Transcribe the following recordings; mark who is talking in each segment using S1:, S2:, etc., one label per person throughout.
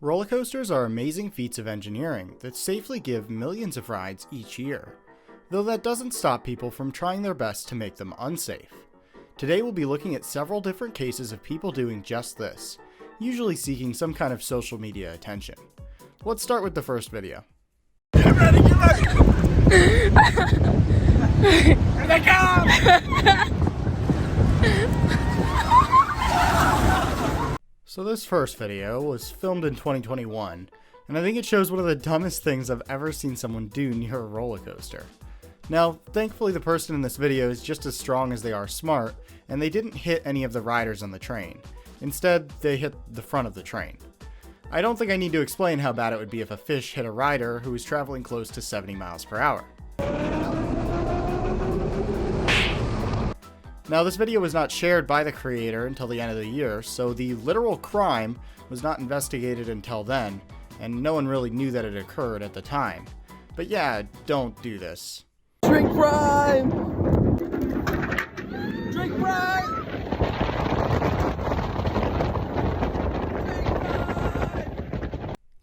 S1: Roller coasters are amazing feats of engineering that safely give millions of rides each year, though that doesn't stop people from trying their best to make them unsafe. Today we'll be looking at several different cases of people doing just this, usually seeking some kind of social media attention. Let's start with the first video.
S2: Get ready, get ready! Here they come!
S1: So this first video was filmed in 2021, and I think it shows one of the dumbest things I've ever seen someone do near a roller coaster. Now, thankfully the person in this video is just as strong as they are smart, and they didn't hit any of the riders on the train. Instead, they hit the front of the train. I don't think I need to explain how bad it would be if a fish hit a rider who was traveling close to 70 miles per hour. Now, this video was not shared by the creator until the end of the year, so the literal crime was not investigated until then, and no one really knew that it occurred at the time. But yeah, don't do this.
S2: Drink prime! Drink prime!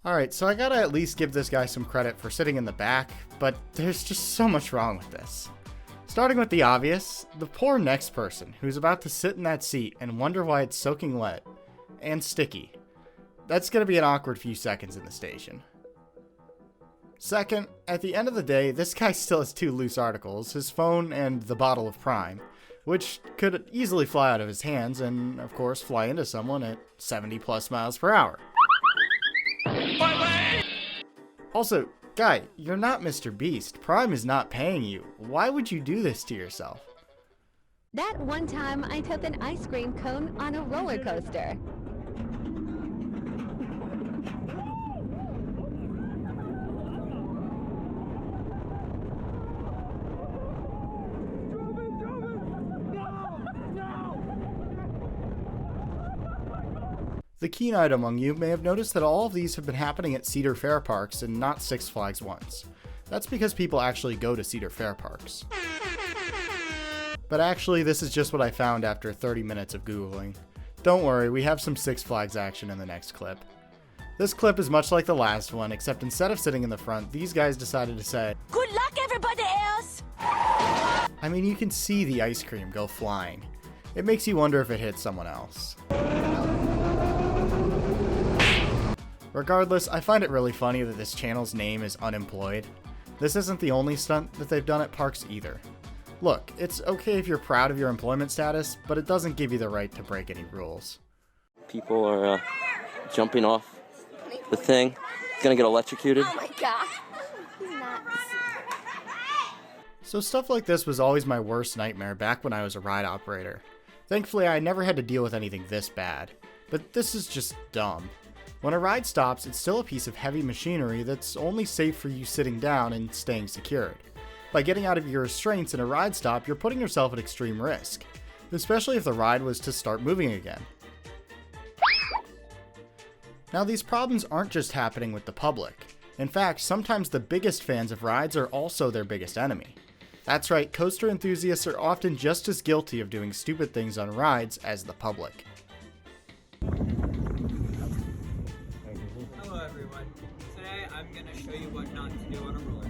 S1: Alright, so I gotta at least give this guy some credit for sitting in the back, but there's just so much wrong with this. Starting with the obvious, the poor next person who's about to sit in that seat and wonder why it's soaking wet and sticky. That's gonna be an awkward few seconds in the station. Second, at the end of the day, this guy still has two loose articles, his phone and the bottle of Prime, which could easily fly out of his hands and, of course, fly into someone at 70 plus miles per hour. Also, guy, you're not Mr. Beast. Prime is not paying you. Why would you do this to yourself?
S3: That one time I took an ice cream cone on a roller coaster.
S1: The keen-eyed among you may have noticed that all of these have been happening at Cedar Fair parks and not Six Flags once. That's because people actually go to Cedar Fair parks. But actually, this is just what I found after 30 minutes of Googling. Don't worry, we have some Six Flags action in the next clip. This clip is much like the last one, except instead of sitting in the front, these guys decided to say, "Good luck, everybody else!" I mean, you can see the ice cream go flying. It makes you wonder if it hit someone else. Regardless, I find it really funny that this channel's name is Unemployed. This isn't the only stunt that they've done at parks either. Look, it's okay if you're proud of your employment status, but it doesn't give you the right to break any rules.
S4: People are jumping off the thing. It's gonna get electrocuted.
S3: Oh my god. He's nuts.
S1: So stuff like this was always my worst nightmare back when I was a ride operator. Thankfully, I never had to deal with anything this bad. But this is just dumb. When a ride stops, it's still a piece of heavy machinery that's only safe for you sitting down and staying secured. By getting out of your restraints in a ride stop, you're putting yourself at extreme risk, especially if the ride was to start moving again. Now, these problems aren't just happening with the public. In fact, sometimes the biggest fans of rides are also their biggest enemy. That's right, coaster enthusiasts are often just as guilty of doing stupid things on rides as the public.
S5: Hello everyone. Today I'm going to show you what not to do on a roller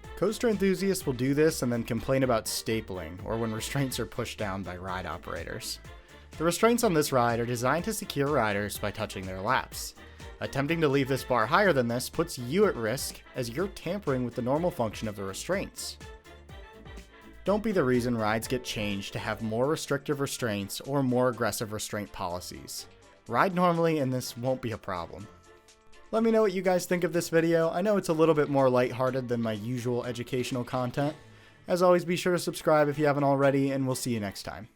S5: coaster.
S1: Coaster enthusiasts will do this and then complain about stapling, or when restraints are pushed down by ride operators. The restraints on this ride are designed to secure riders by touching their laps. Attempting to leave this bar higher than this puts you at risk, as you're tampering with the normal function of the restraints. Don't be the reason rides get changed to have more restrictive restraints or more aggressive restraint policies. Ride normally and this won't be a problem. Let me know what you guys think of this video. I know it's a little bit more lighthearted than my usual educational content. As always, be sure to subscribe if you haven't already, and we'll see you next time.